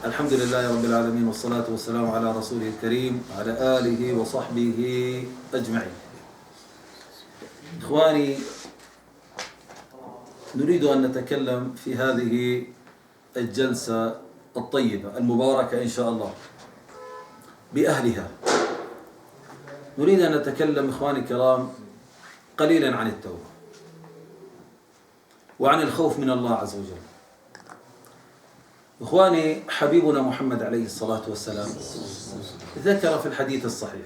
الحمد لله رب العالمين، والصلاة والسلام على رسوله الكريم وعلى آله وصحبه أجمعين. إخواني، نريد أن نتكلم في هذه الجلسة الطيبة المباركة إن شاء الله بأهلها. نريد أن نتكلم إخواني الكرام قليلا عن التوبة وعن الخوف من الله عز وجل. إخواني، حبيبنا محمد عليه الصلاة والسلام ذكر في الحديث الصحيح: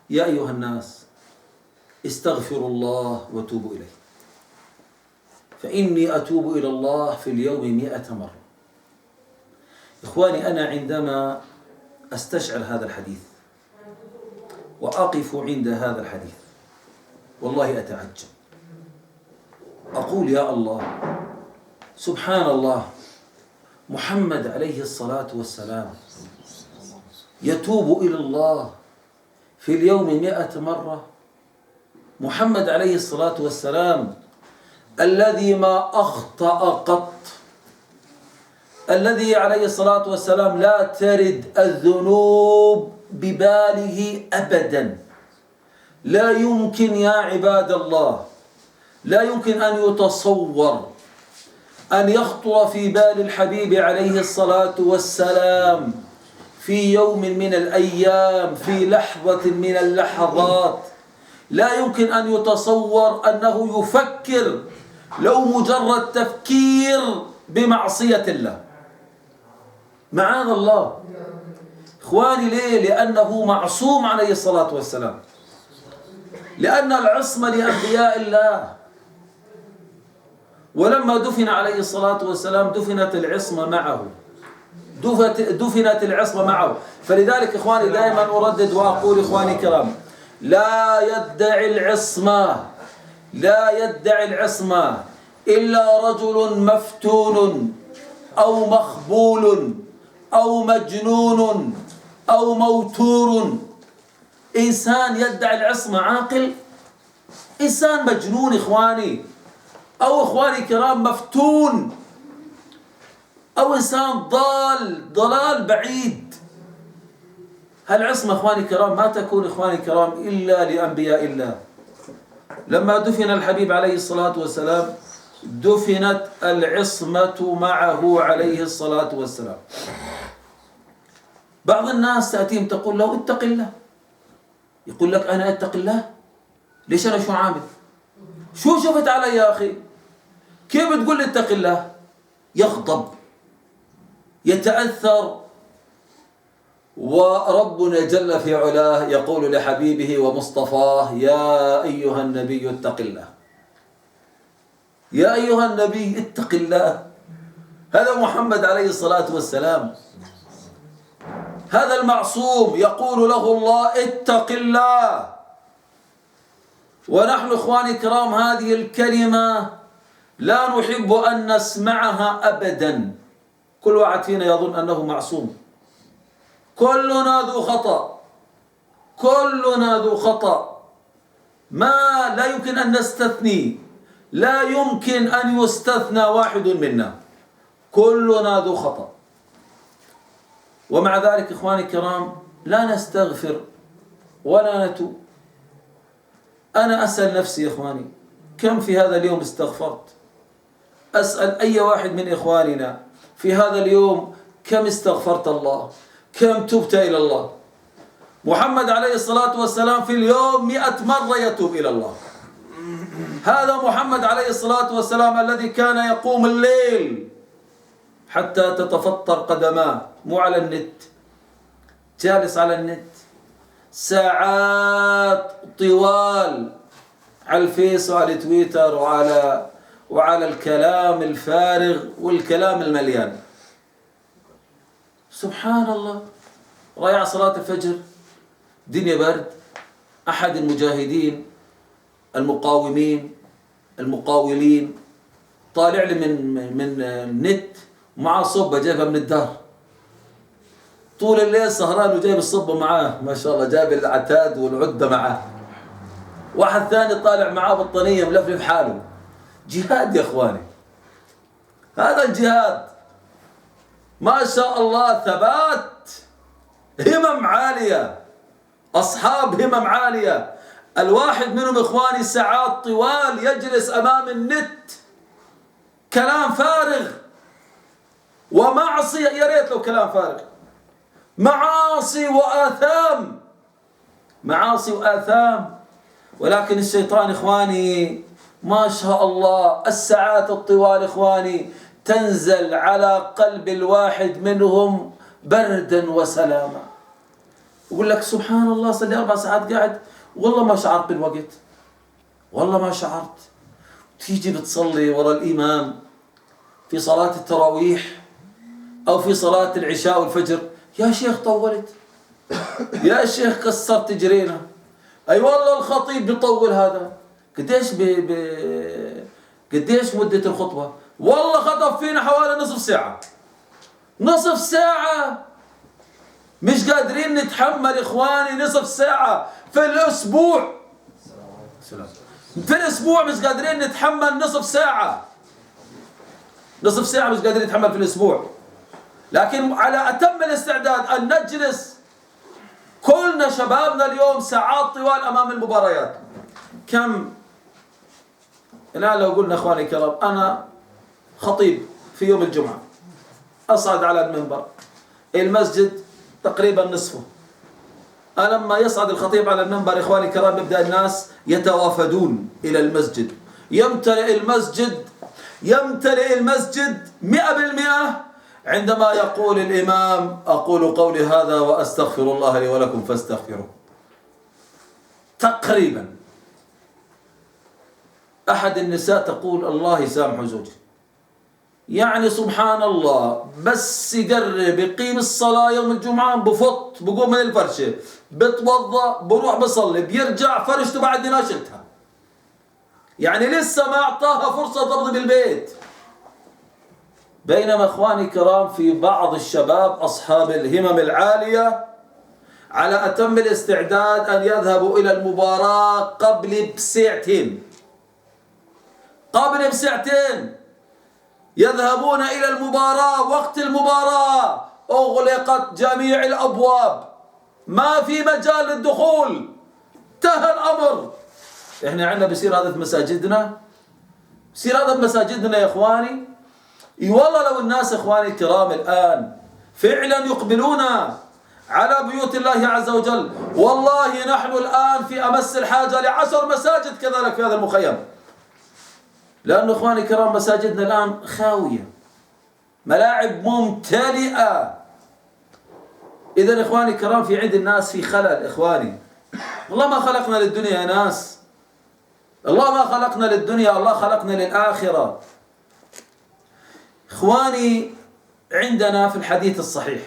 يا أيها الناس استغفروا الله وتوبوا إليه، فإني أتوب إلى الله في اليوم 100 مرة. إخواني، أنا عندما أستشعر هذا الحديث وأقف عند هذا الحديث والله أتعجب، أقول يا الله، سبحان الله، محمد عليه الصلاة والسلام يتوب إلى الله في اليوم 100 مرة. محمد عليه الصلاة والسلام الذي ما أخطأ قط، الذي عليه الصلاة والسلام لا ترد الذنوب بباله أبدا. لا يمكن يا عباد الله، لا يمكن أن يتصور أن يخطر في بال الحبيب عليه الصلاة والسلام في يوم من الأيام، في لحظة من اللحظات، لا يمكن أن يتصور أنه يفكر لو مجرد تفكير بمعصية الله. معاذ الله. إخواني، ليه؟ لأنه معصوم عليه الصلاة والسلام، لأن العصمة لأنبياء الله. ولما دفن عليه الصلاة والسلام دفنت العصمة معه، دفنت العصمة معه. فلذلك إخواني دائما أردد وأقول إخواني الكرام: لا يدعي العصمة إلا رجل مفتون أو مخبول أو مجنون أو موتور. إنسان يدعي العصمة عاقل، إنسان مجنون إخواني، أو إخواني كرام مفتون، أو إنسان ضلال بعيد. هالعصمة إخواني كرام ما تكون إخواني كرام إلا لأنبياء الله. لما دفن الحبيب عليه الصلاة والسلام دفنت العصمة معه عليه الصلاة والسلام. بعض الناس تأتيهم تقول له اتق الله، يقول لك أنا اتق الله؟ ليش أنا شو عامل؟ شو شفت علي يا أخي؟ كيف بتقول لي اتق الله؟ يغضب، يتأثر. وربنا جل في علاه يقول لحبيبه ومصطفاه: يا أيها النبي اتق الله، يا أيها النبي اتق الله. هذا محمد عليه الصلاة والسلام، هذا المعصوم يقول له الله اتق الله. ونحن إخواني الكرام هذه الكلمة لا نحب أن نسمعها أبدا. كل واحد فينا يظن أنه معصوم. كلنا ذو خطأ، كلنا ذو خطأ، ما لا يمكن أن نستثني، لا يمكن أن يستثنى واحد منا. كلنا ذو خطأ. ومع ذلك إخواني الكرام لا نستغفر ولا نتوب. أنا أسأل نفسي يا إخواني، كم في هذا اليوم استغفرت؟ أسأل أي واحد من إخواننا في هذا اليوم كم استغفرت الله؟ كم تبت إلى الله؟ محمد عليه الصلاة والسلام في اليوم 100 مرة يتوب إلى الله. هذا محمد عليه الصلاة والسلام الذي كان يقوم الليل حتى تتفطر قدماه، مو على النت، جالس على النت ساعات طوال على الفيس وعلى تويتر وعلى الكلام الفارغ والكلام المليان. سبحان الله. رايح صلاة الفجر، دنيا برد، أحد المجاهدين المقاومين المقاولين طالع لي من النت ومعاه صبة جايبها من الدار، طول الليل سهران وجايب الصبة معاه، ما شاء الله، جايب العتاد والعدة معاه. واحد ثاني طالع معاه بطانية ملفلف حاله. جهاد يا اخواني، هذا الجهاد. ما شاء الله ثبات، همم عالية، أصحاب همم عالية. الواحد منهم إخواني ساعات طوال يجلس أمام النت، كلام فارغ ومعصية، يا ريت لو كلام فارغ، معاصي وآثام، معاصي وآثام. ولكن الشيطان إخواني ما شاء الله الساعات الطوال إخواني تنزل على قلب الواحد منهم بردا وسلاما. يقول لك سبحان الله صلي 4 ساعات قاعد، والله ما شعرت بالوقت، والله ما شعرت. تيجي بتصلي وراء الإمام في صلاة التراويح أو في صلاة العشاء والفجر، يا شيخ طولت، يا شيخ كسرت جرينا. أي والله الخطيب بيطول هذا. قديش مدة الخطبة؟ والله خطب فينا حوالي نصف ساعة. نصف ساعة مش قادرين نتحمل إخواني، نصف ساعة في الأسبوع. في الأسبوع مش قادرين نتحمل نصف ساعة. نصف ساعة مش قادرين نتحمل في الأسبوع. لكن على أتم الاستعداد أن نجلس كلنا شبابنا اليوم ساعات طوال أمام المباريات. كم الآن لو قلنا أخواني الكرام أنا خطيب في يوم الجمعة، أصعد على المنبر، المسجد تقريبا نصفه. لما يصعد الخطيب على المنبر إخواني الكرام يبدأ الناس يتوافدون إلى المسجد، يمتلئ المسجد 100%. عندما يقول الإمام أقول قولي هذا وأستغفر الله لي ولكم فاستغفروه. تقريبا أحد النساء تقول الله يسامح زوجي، يعني سبحان الله بس يقرب يقيم الصلاة يوم الجمعة بفط بقوم من الفرشة، بتوضأ بروح بصلي، بيرجع فرشته بعد ما شلتها، يعني لسه ما أعطاها فرصة تفضي بالبيت. بينما إخواني الكرام في بعض الشباب أصحاب الهمم العالية على أتم الاستعداد أن يذهبوا إلى المباراة قبل بساعتين، قبل بساعتين يذهبون إلى المباراة. وقت المباراة أغلقت جميع الأبواب، ما في مجال للدخول، انتهى الأمر. إحنا عندنا بيصير هذا في مساجدنا، بيصير هذا في مساجدنا يا إخواني. والله لو الناس إخواني الكرام الآن فعلا يقبلون على بيوت الله عز وجل، والله نحن الآن في أمس الحاجة ل10 مساجد كذلك في هذا المخيم. لأن إخواني الكرام مساجدنا الآن خاوية، ملاعب ممتلئة. إذن إخواني الكرام في عند الناس في خلل. إخواني والله ما خلقنا للدنيا يا ناس، الله ما خلقنا للدنيا، الله خلقنا للآخرة. إخواني عندنا في الحديث الصحيح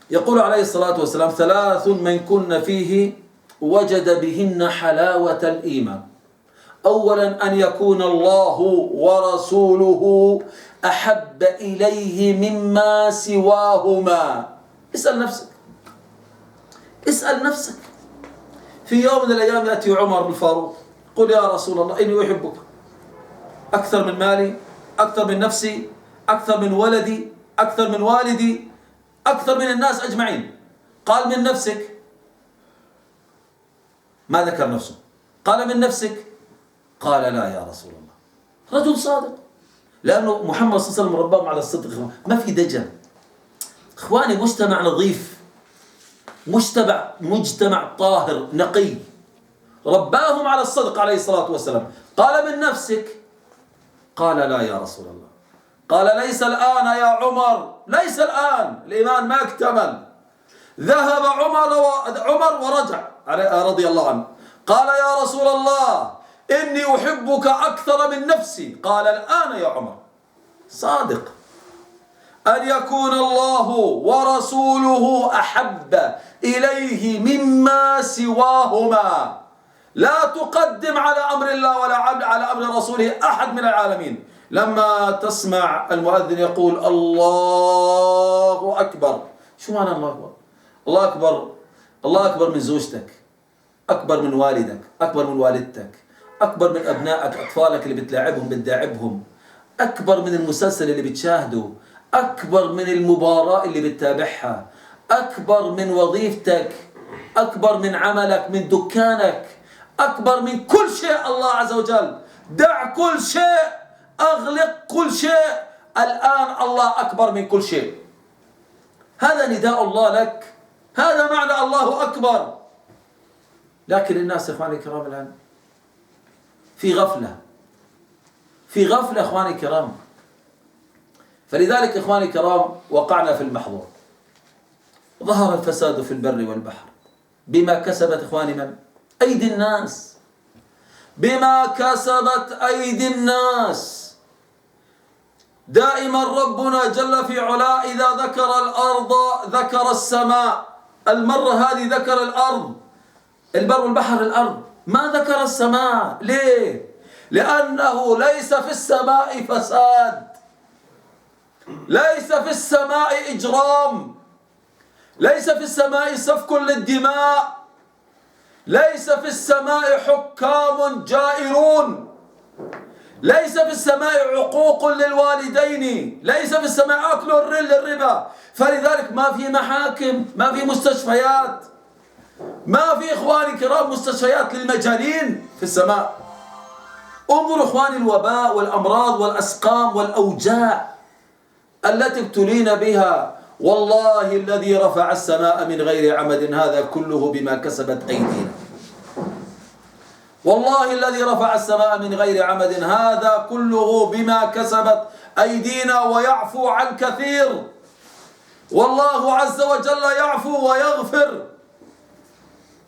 يقول عليه الصلاة والسلام 3 من كن فيه وجد بهن حلاوة الإيمان. أولا أن يكون الله ورسوله أحب إليه مما سواهما. اسأل نفسك في يوم من الأيام يأتي عمر بن الفاروق قل يا رسول الله إني أحبك أكثر من مالي، أكثر من نفسي، أكثر من ولدي، أكثر من والدي، أكثر من الناس أجمعين. قال من نفسك، ما ذكر نفسه، قال من نفسك، قال لا يا رسول الله. رجل صادق، لأنه محمد صلى الله عليه وسلم رباهم على الصدق، ما في دجل. إخواني مجتمع نظيف، مجتمع طاهر نقي، رباهم على الصدق عليه الصلاة والسلام. قال من نفسك، قال لا يا رسول الله. قال ليس الآن يا عمر، ليس الآن، الإيمان ما اكتمل. ذهب عمر ورجع رضي الله عنه، قال يا رسول الله إني أحبك أكثر من نفسي. قال الآن يا عمر. صادق. أن يكون الله ورسوله أحب إليه مما سواهما. لا تقدم على أمر الله ولا على أمر رسوله أحد من العالمين. لما تسمع المؤذن يقول الله أكبر، شو معنى الله أكبر؟ الله أكبر، الله أكبر من زوجتك، أكبر من والدك، أكبر من والدتك، أكبر من أبنائك، أطفالك اللي بتلاعبهم بتداعبهم، أكبر من المسلسل اللي بتشاهده، أكبر من المباراة اللي بتتابعها، أكبر من وظيفتك، أكبر من عملك، من دكانك، أكبر من كل شيء. الله عز وجل دع كل شيء، أغلق كل شيء، الآن الله أكبر من كل شيء. هذا نداء الله لك، هذا معنى الله أكبر. لكن الناس إخواني الكرام الآن في غفلة، في غفلة إخواني الكرام. فلذلك إخواني الكرام وقعنا في المحظور. ظهر الفساد في البر والبحر بما كسبت إخواني من؟ أيدي الناس، بما كسبت أيدي الناس. دائما ربنا جل في علاه إذا ذكر الأرض ذكر السماء. المرة هذه ذكر الأرض، البر والبحر، الأرض، ما ذكر السماء. ليه؟ لأنه ليس في السماء فساد، ليس في السماء إجرام، ليس في السماء سفك للدماء، ليس في السماء حكام جائرون، ليس في السماء عقوق للوالدين، ليس في السماء أكل للربا. فلذلك ما في محاكم، ما في مستشفيات، ما في إخواني الكرام مستشفيات للمجانين في السماء. انظروا إخواني الوباء والأمراض والأسقام والأوجاع التي ابتلينا بها. والله الذي رفع السماء من غير عمد هذا كله بما كسبت أيدينا. والله الذي رفع السماء من غير عمد هذا كله بما كسبت أيدينا ويعفو عن كثير. والله عز وجل يعفو ويغفر.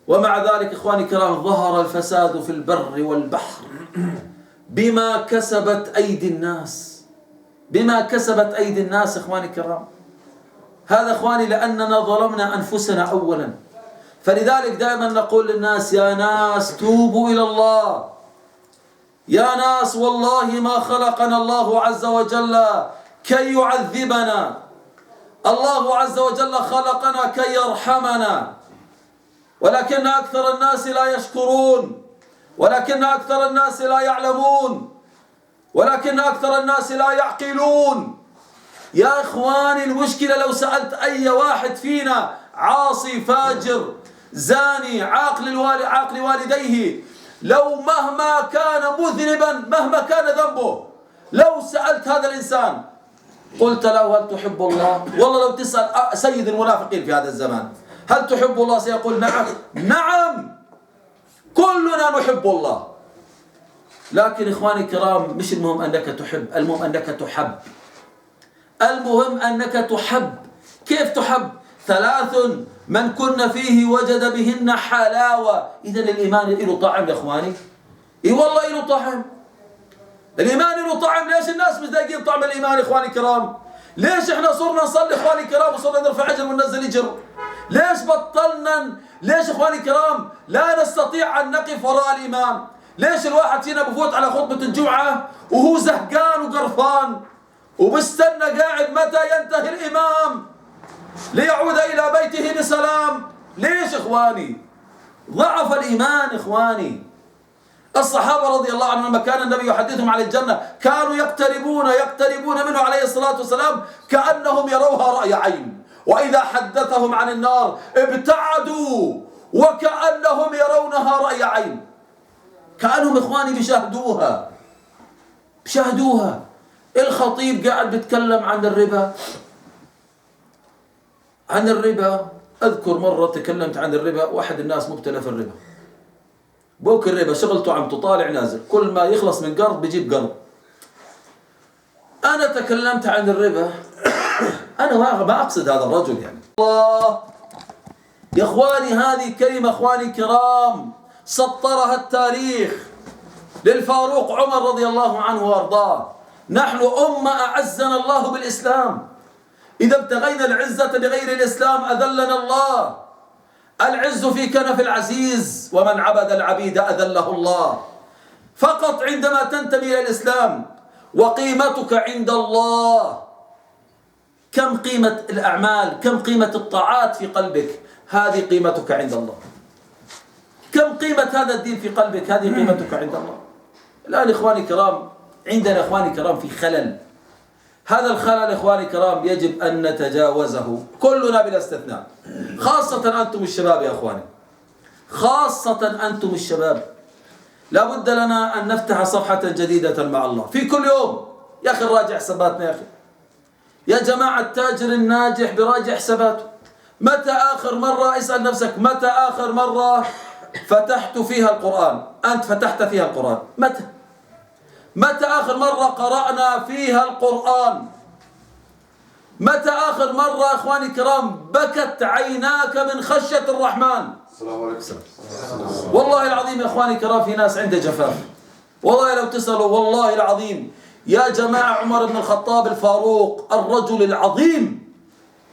ومع ذلك إخواني الكرام ظهر الفساد في البر والبحر بما كسبت أيدي الناس، بما كسبت أيدي الناس إخواني الكرام. هذا إخواني لأننا ظلمنا أنفسنا أولا. فلذلك دائما نقول للناس يا ناس توبوا إلى الله، يا ناس والله ما خلقنا الله عز وجل كي يعذبنا، الله عز وجل خلقنا كي يرحمنا. ولكن أكثر الناس لا يشكرون، ولكن أكثر الناس لا يعلمون، ولكن أكثر الناس لا يعقلون. يا إخواني المشكلة لو سألت أي واحد فينا عاصي فاجر زاني عاقل والديه، لو مهما كان مذنبا مهما كان ذنبه، لو سألت هذا الإنسان قلت له هل تحب الله؟ والله لو تسأل سيد المنافقين في هذا الزمان هل تحب الله سيقول نعم. نعم كلنا نحب الله. لكن إخواني الكرام مش المهم أنك تحب، المهم أنك تحب، المهم أنك تحب. كيف تحب؟ 3 من كن فيه وجد بهن حلاوة. إذن الإيمان له طعم يا إخواني، إي والله له طعم، الإيمان له طعم. ليش الناس متضايقين طعم الإيمان إخواني الكرام؟ ليش إحنا صرنا نصلي إخواني الكرام وصرنا نرفع أجر وننزل أجر؟ ليش بطلنا؟ ليش إخواني الكرام لا نستطيع أن نقف وراء الإمام؟ ليش الواحد فينا بفوت على خطبة الجمعة وهو زهقان وقرفان وبستنى قاعد متى ينتهي الإمام ليعود إلى بيته بسلام؟ ليش إخواني؟ ضعف الإيمان إخواني. الصحابة رضي الله عنهم لما كان النبي يحدثهم عن الجنة كانوا يقتربون منه عليه الصلاة والسلام كأنهم يروها رأي عين، وإذا حدثهم عن النار ابتعدوا وكأنهم يرونها رأي عين، كأنهم إخواني بيشاهدوها. الخطيب قاعد بيتكلم عن الربا. أذكر مرة تكلمت عن الربا، واحد الناس مبتلى في الربا، بوك الربا شغلته عم تطالع نازل، كل ما يخلص من قرض بيجيب قرض. أنا تكلمت عن الربا أنا ما أقصد هذا الرجل يعني الله يا إخواني. هذه كلمة إخواني كرام سطرها التاريخ للفاروق عمر رضي الله عنه وأرضاه. نحن أمة أعزنا الله بالإسلام، إذا ابتغينا العزة بغير الإسلام أذلنا الله. العز في كنف العزيز، ومن عبد العبيد أذله الله. فقط عندما تنتمي إلى الإسلام وقيمتك عند الله. كم قيمة الأعمال، كم قيمة الطاعات في قلبك، هذه قيمتك عند الله. كم قيمة هذا الدين في قلبك، هذه قيمتك عند الله. الآن إخواني الكرام عندنا إخواني الكرام في خلل. هذا الخلل إخواني الكرام يجب أن نتجاوزه كلنا بلا استثناء، خاصة أنتم الشباب يا أخواني، خاصة أنتم الشباب. لا بد لنا أن نفتح صفحة جديدة مع الله في كل يوم. يا أخي نراجع حساباتنا يا أخي، يا جماعة. التاجر الناجح براجع حساباته. متى آخر مرة، اسأل نفسك، متى آخر مرة فتحت فيها القرآن؟ أنت فتحت فيها القرآن متى؟ متى آخر مرة قرأنا فيها القرآن؟ متى آخر مرة أخواني الكرام بكت عيناك من خشية الرحمن؟ السلام عليكم. والله العظيم يا أخواني الكرام في ناس عنده جفاف، والله لو تسألوا والله العظيم يا جماعة. عمر بن الخطاب الفاروق الرجل العظيم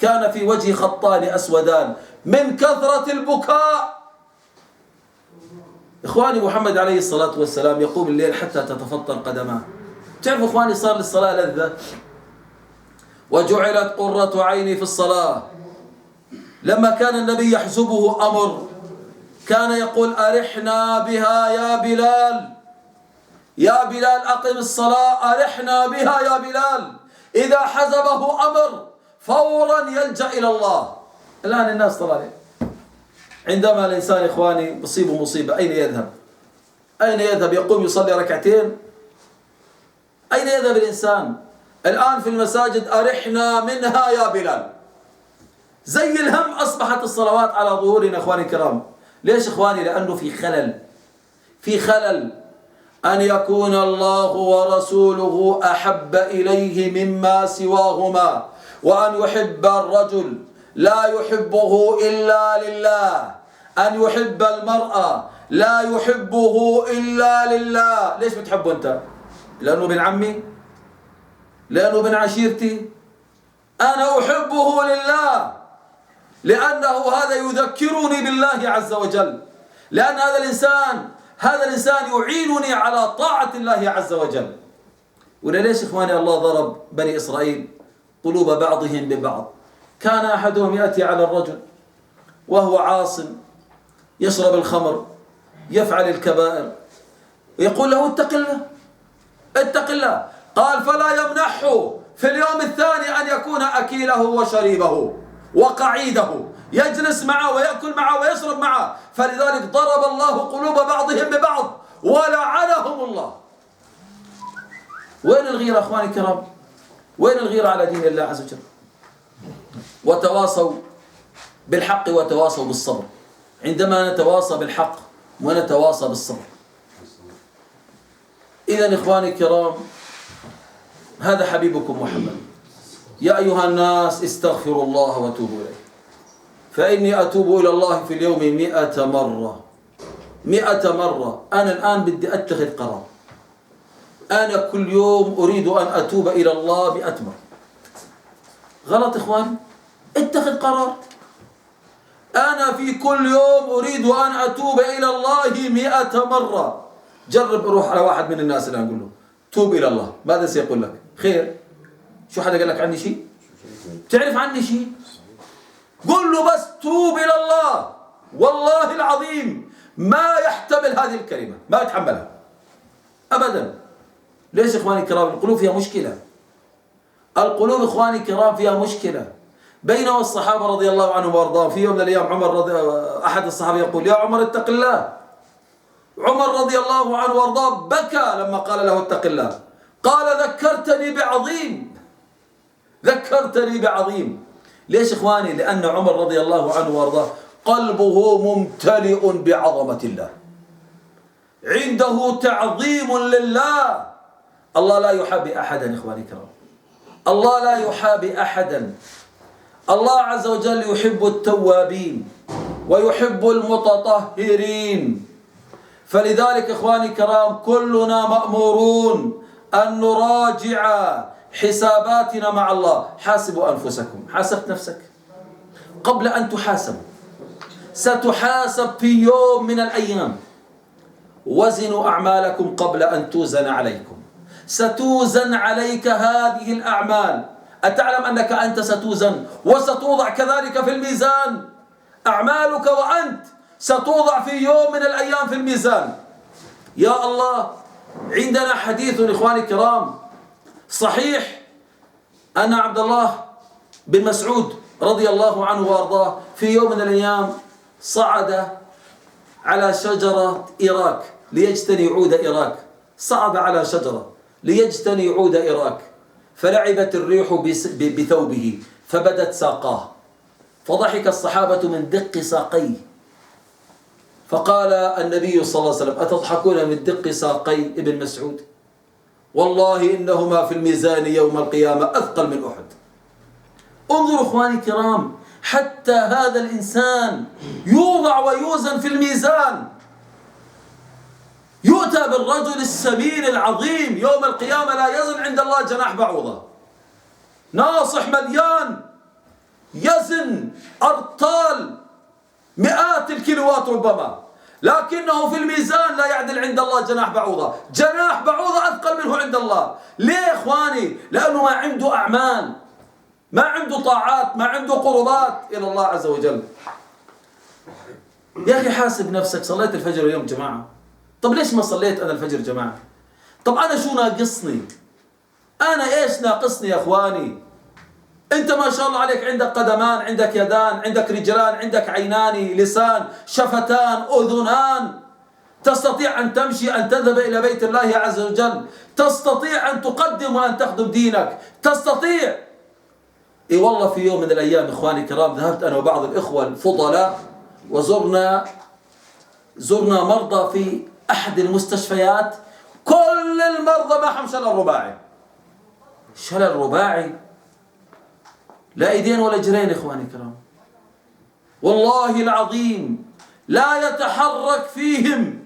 كان في وجه خطان أسودان من كثرة البكاء. إخواني محمد عليه الصلاة والسلام يقوم الليل حتى تتفطر قدماه. تعرفوا إخواني صار للصلاة لذة. وجعلت قرة عيني في الصلاة. لما كان النبي يحزبه أمر كان يقول أرحنا بها يا بلال، يا بلال أقم الصلاة، أرحنا بها يا بلال. إذا حزبه أمر فورا يلجأ إلى الله. الآن الناس طلع عليه. عندما الإنسان إخواني يصيبه مصيبة أين يذهب؟ أين يذهب؟ يقوم يصلي ركعتين؟ أين يذهب الإنسان؟ الآن في المساجد أرحنا منها يا بلال. زي الهم أصبحت الصلوات على ظهورنا إخواني الكرام. ليش إخواني؟ لأنه في خلل أن يكون الله ورسوله أحب إليه مما سواهما، وأن يحب الرجل لا يحبه إلا لله، أن يحب المرأة لا يحبه إلا لله. ليش بتحبه أنت؟ لأنه ابن عمي؟ لأنه ابن عشيرتي؟ أنا أحبه لله، لأنه هذا يذكرني بالله عز وجل، لأن هذا الإنسان يعينني على طاعة الله عز وجل. وليش إخواني الله ضرب بني إسرائيل قلوب بعضهم ببعض؟ كان أحدهم يأتي على الرجل وهو عاصم يشرب الخمر يفعل الكبائر، يقول له اتق الله اتق الله. قال فلا يمنحه في اليوم الثاني أن يكون أكيله وشريبه وقعيده، يجلس معه ويأكل معه ويشرب معه. فلذلك ضرب الله قلوب بعضهم ببعض ولعنهم الله. وين الغيرة أخواني الكرام؟ وين الغيرة على دين الله عز وجل؟ وتواصوا بالحق وتواصوا بالصبر. عندما نتواصى بالحق ونتواصى بالصبر. إذن إخواني الكرام هذا حبيبكم محمد. يا أيها الناس استغفروا الله وتوبوا إليه، فإني أتوب إلى الله في اليوم 100 مرة. 100 مرة. أنا الآن بدي أتخذ قرار. أنا كل يوم أريد أن أتوب إلى الله 100 مرة. غلط إخواني؟ اتخذ قرار. أنا في كل يوم أريد أن أتوب إلى الله 100 مرة. جرب روح على واحد من الناس الآن قل له توب إلى الله، ماذا سيقول لك؟ خير؟ شو حدا قال لك عني شيء؟ تعرف عني شيء؟ قل له بس توب إلى الله. والله العظيم ما يحتمل هذه الكلمة، ما يتحملها أبدا. ليش إخواني الكرام؟ القلوب فيها مشكلة. القلوب إخواني الكرام فيها مشكلة. بينما الصحابة رضي الله عنهم وارضاهم في يوم من الأيام أحد الصحابة يقول يا عمر اتق الله. عمر رضي الله عنه وارضاه بكى لما قال له اتق الله. قال ذكرتني بعظيم، ذكرتني بعظيم. ليش إخواني؟ لأن عمر رضي الله عنه وارضاه قلبه ممتلئ بعظمة الله، عنده تعظيم لله. الله لا يحابي أحدا إخواني الكرام، الله لا يحابي أحدا. الله عز وجل يحب التوابين ويحب المتطهرين. فلذلك إخواني الكرام كلنا مأمورون أن نراجع حساباتنا مع الله. حاسبوا أنفسكم. حاسبت نفسك قبل أن تحاسب. ستحاسب في يوم من الأيام. وزنوا أعمالكم قبل أن توزن عليكم. ستوزن عليك هذه الأعمال. أتعلم أنك أنت ستوزن وستوضع كذلك في الميزان؟ أعمالك وأنت ستوضع في يوم من الأيام في الميزان. يا الله، عندنا حديث إخواني الكرام صحيح أن عبد الله بن مسعود رضي الله عنه وأرضاه في يوم من الأيام صعد على شجرة إراك ليجتني عود إراك. صعد على شجرة ليجتني عود إراك، فلعبت الريح بثوبه فبدت ساقاه، فضحك الصحابة من دق ساقيه، فقال النبي صلى الله عليه وسلم: أتضحكون من دق ساقي ابن مسعود؟ والله إنهما في الميزان يوم القيامة أثقل من أحد. انظروا إخواني الكرام، حتى هذا الإنسان يوضع ويوزن في الميزان. يؤتى بالرجل السمين العظيم يوم القيامة لا يزن عند الله جناح بعوضة، ناصح مليان يزن أرطال مئات الكيلوات ربما، لكنه في الميزان لا يعدل عند الله جناح بعوضة. جناح بعوضة أثقل منه عند الله. ليه يا إخواني؟ لأنه ما عنده أعمال، ما عنده طاعات، ما عنده قربات إلى الله عز وجل. يا أخي حاسب نفسك، صليت الفجر اليوم جماعة؟ طب ليش ما صليت أنا الفجر جماعة؟ طب أنا شو ناقصني؟ أنا إيش ناقصني يا إخواني؟ أنت ما شاء الله عليك عندك قدمان، عندك يدان، عندك رجلان، عندك عينان، لسان، شفتان، أذنان، تستطيع أن تمشي، أن تذهب إلى بيت الله عز وجل، تستطيع أن تقدم وأن تخدم دينك، تستطيع. إي والله في يوم من الأيام إخواني الكرام ذهبت أنا وبعض الإخوة الفضلاء وزرنا مرضى في أحد المستشفيات. كل المرضى معهم شلل رباعي. شلل رباعي، لا ايدين ولا رجلين اخواني الكرام، والله العظيم لا يتحرك فيهم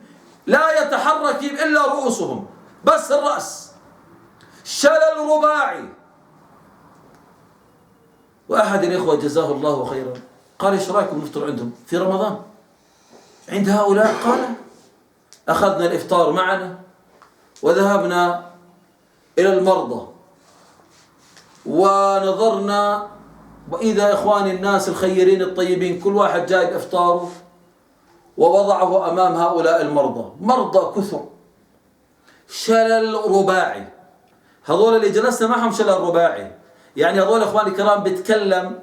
الا رؤوسهم، بس الراس شلل رباعي. واحد الاخوه جزاه الله خيرا قال: ايش رايكم نفطر عندهم في رمضان عند هؤلاء؟ قال: اخذنا الافطار معنا وذهبنا الى المرضى ونظرنا، وإذا إخواني الناس الخيرين الطيبين كل واحد جايب إفطاره ووضعه أمام هؤلاء المرضى. مرضى كثر، شلل رباعي. هذول اللي جلسنا معهم شلل رباعي، يعني هذول إخواني الكرام بيتكلم،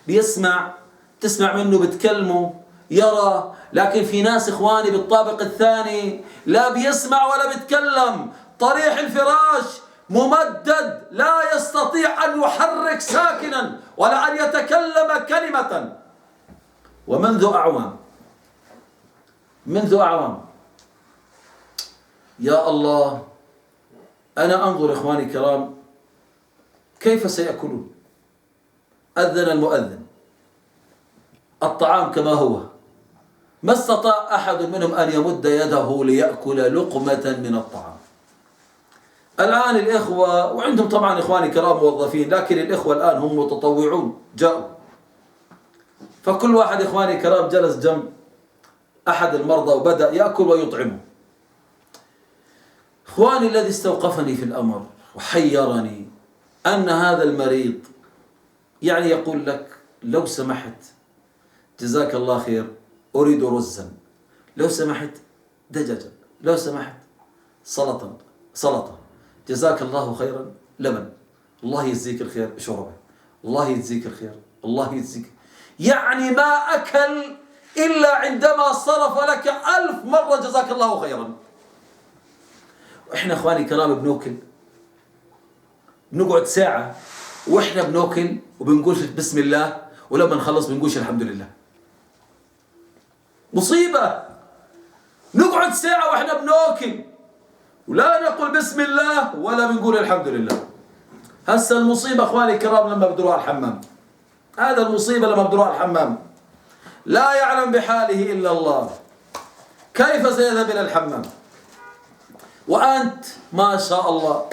بيسمع، تسمع منه بتكلمه، يرى. لكن في ناس إخواني بالطابق الثاني لا بيسمع ولا بيتكلم، طريح الفراش ممدد، لا يستطيع أن يحرك ساكنا ولا أن يتكلم كلمة. ومنذ أعوام يا الله أنا أنظر إخواني الكرام كيف سيأكلون. أذن المؤذن، الطعام كما هو، ما استطاع أحد منهم أن يمد يده ليأكل لقمة من الطعام. الآن الإخوة، وعندهم طبعا إخواني كرام موظفين، لكن الإخوة الآن هم متطوعون جاءوا، فكل واحد إخواني كرام جلس جنب أحد المرضى وبدأ يأكل ويطعمه. إخواني الذي استوقفني في الأمر وحيرني أن هذا المريض يعني يقول لك: لو سمحت جزاك الله خير أريد رزا، لو سمحت دجاجا، لو سمحت سلطة، جزاك الله خيرا لبن، الله يجزيك الخير شربه، الله يجزيك الخير، الله يجزيك. يعني ما أكل إلا عندما صرف لك 1000 مرة جزاك الله خيرا. وإحنا إخواني كرام بنوكل، بنقعد ساعة وإحنا بنوكل وبنقول بسم الله، ولما نخلص بنقول الحمد لله. مصيبة، نقعد ساعة وإحنا بنوكل ولا نقول بسم الله ولا بنقول الحمد لله. هسه المصيبة إخواني الكرام لما بدروها الحمام، هذا المصيبة لما بدروها الحمام، لا يعلم بحاله إلا الله كيف سيذهب إلى الحمام. وأنت ما شاء الله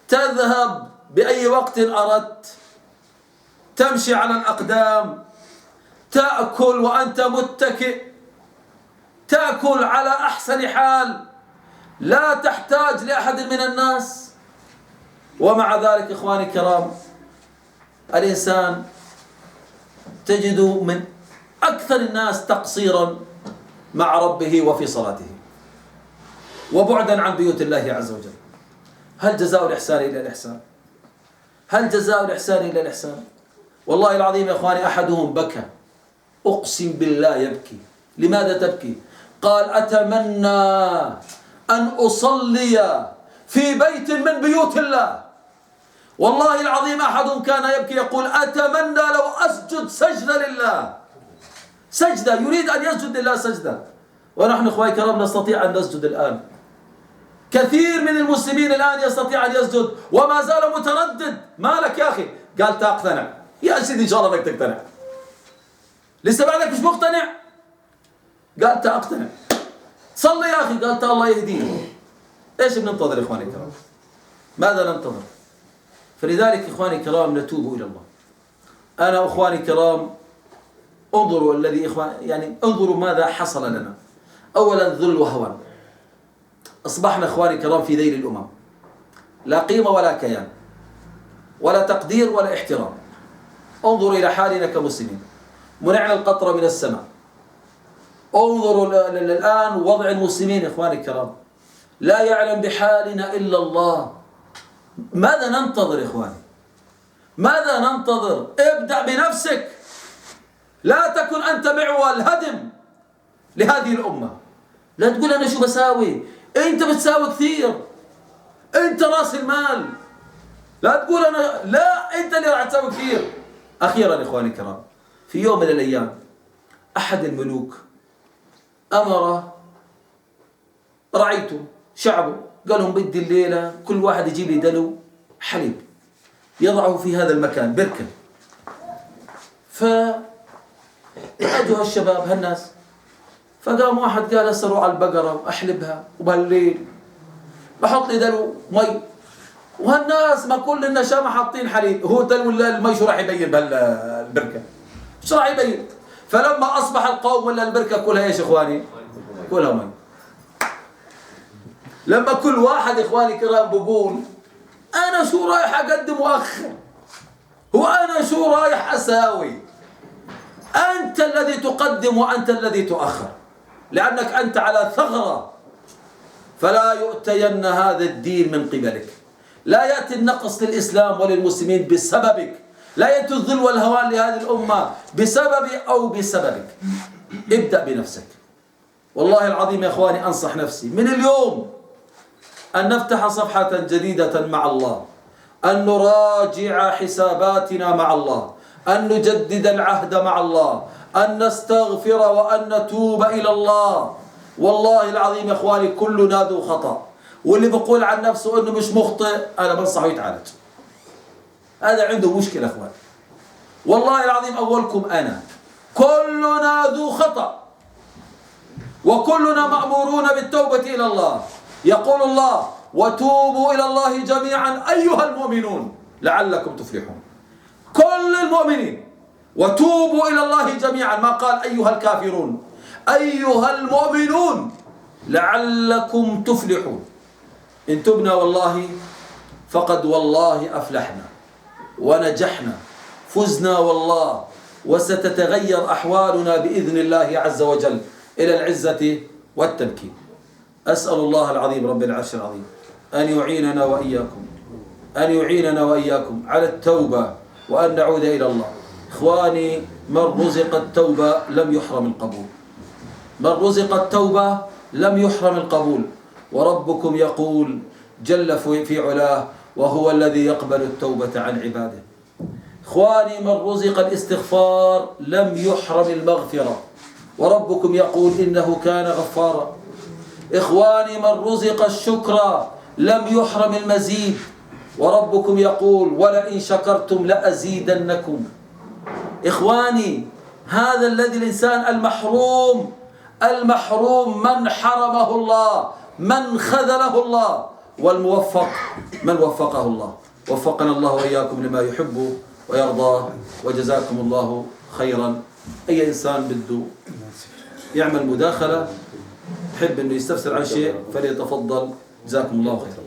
تذهب بأي وقت أردت، تمشي على الأقدام، تأكل وأنت متكئ، تأكل على أحسن حال، لا تحتاج لأحد من الناس. ومع ذلك إخواني الكرام الإنسان تجد من أكثر الناس تقصيرا مع ربه وفي صلاته وبعدا عن بيوت الله عز وجل. هل جزاء الإحسان إلا الإحسان؟ هل جزاء الإحسان إلا الإحسان؟ والله العظيم يا إخواني أحدهم بكى، أقسم بالله يبكي. لماذا تبكي؟ قال أتمنى أن أصلي في بيت من بيوت الله. والله العظيم أحدهم كان يبكي يقول أتمنى لو أسجد سجدة لله، سجدة، يريد أن يسجد لله سجدة. ونحن إخواني الكرام نستطيع أن نسجد الآن. كثير من المسلمين الآن يستطيع أن يسجد وما زال متردد. ما لك يا أخي؟ قال تقتنع. يا سيدي إن شاء الله أنك تقتنع. لسه بعدك مش مقتنع؟ قال تقتنع. صلي يا أخي. قال الله يهديني. إيش بننتظر إخواني الكرام؟ ماذا ننتظر؟ فلذلك إخواني الكرام نتوب إلى الله. أنا أخواني الكرام انظروا الذي يعني انظروا ماذا حصل لنا. أولا ذل وهوان. أصبحنا إخواني الكرام في ذيل الأمم، لا قيمة ولا كيان ولا تقدير ولا احترام. انظروا إلى حالنا كمسلمين، منعنا القطر من السماء. انظروا الآن وضع المسلمين إخواني الكرام، لا يعلم بحالنا إلا الله. ماذا ننتظر إخواني؟ ماذا ننتظر؟ ابدأ بنفسك. لا تكن أنت معول هدم لهذه الأمة. لا تقول أنا شو بساوي، أنت بتساوي كثير، أنت رأس المال. لا تقول أنا، لا، أنت اللي راح تساوي كثير. أخيرا إخواني الكرام، في يوم من الأيام أحد الملوك أمر رعيته شعبه، قال لهم بدي الليلة كل واحد يجيب لي دلو حليب يضعه في هذا المكان بركة. فأجوا هالشباب هالناس، فقام واحد قال هسه اروح على البقرة وأحلبها وبهالليل بحط لي دلو مي، وهالناس ما كل النشامة حاطين حليب، هو دلو المي شو راح يبين بهالبركة؟ شو راح يبين؟ فلما أصبح القوم ولا البركة كلها إيش إخواني؟ كلها مي. لما كل واحد إخواني كرام بقول أنا شو رايح أقدم وأخر، هو أنا شو رايح أساوي؟ أنت الذي تقدم وأنت الذي تؤخر، لأنك أنت على ثغرة. فلا يؤتين هذا الدين من قبلك، لا يأتي النقص للإسلام وللمسلمين بسببك، لا يأتي الذل والهوان لهذه الأمة بسببي أو بسببك. ابدأ بنفسك. والله العظيم يا أخواني أنصح نفسي من اليوم أن نفتح صفحة جديدة مع الله، أن نراجع حساباتنا مع الله، أن نجدد العهد مع الله، أن نستغفر وأن نتوب إلى الله. والله العظيم يا أخواني كلنا ذو خطأ، واللي بقول عن نفسه أنه مش مخطئ أنا بنصحه يتعالج. هذا عنده مشكلة أخواني، والله العظيم أولكم أنا، كلنا ذو خطأ وكلنا مأمورون بالتوبة إلى الله. يقول الله وتوبوا إلى الله جميعا أيها المؤمنون لعلكم تفلحون. كل المؤمنين وتوبوا إلى الله جميعا، ما قال أيها الكافرون، أيها المؤمنون لعلكم تفلحون. إن تبنا والله فقد والله أفلحنا ونجحنا، فزنا والله، وستتغير أحوالنا بإذن الله عز وجل إلى العزة والتمكين. أسأل الله العظيم رب العرش العظيم أن يعيننا وإياكم على التوبة وأن نعود إلى الله. إخواني، من رزق التوبة لم يحرم القبول، من رزق التوبة لم يحرم القبول. وربكم يقول جل في علاه وهو الذي يقبل التوبة عن عباده. إخواني، من رزق الاستغفار لم يحرم المغفرة، وربكم يقول إنه كان غفارا. إخواني، من رزق الشكر لم يحرم المزيد، وربكم يقول ولئن شكرتم لأزيدنكم. إخواني، هذا الذي الإنسان المحروم من حرمه الله، من خذله الله، والموفق من وفقه الله. وفقنا الله وإياكم لما يحب ويرضاه، وجزاكم الله خيرا. أي إنسان بده يعمل مداخلة يحب أنه يستفسر عن شيء فليتفضل، جزاكم الله خيرا.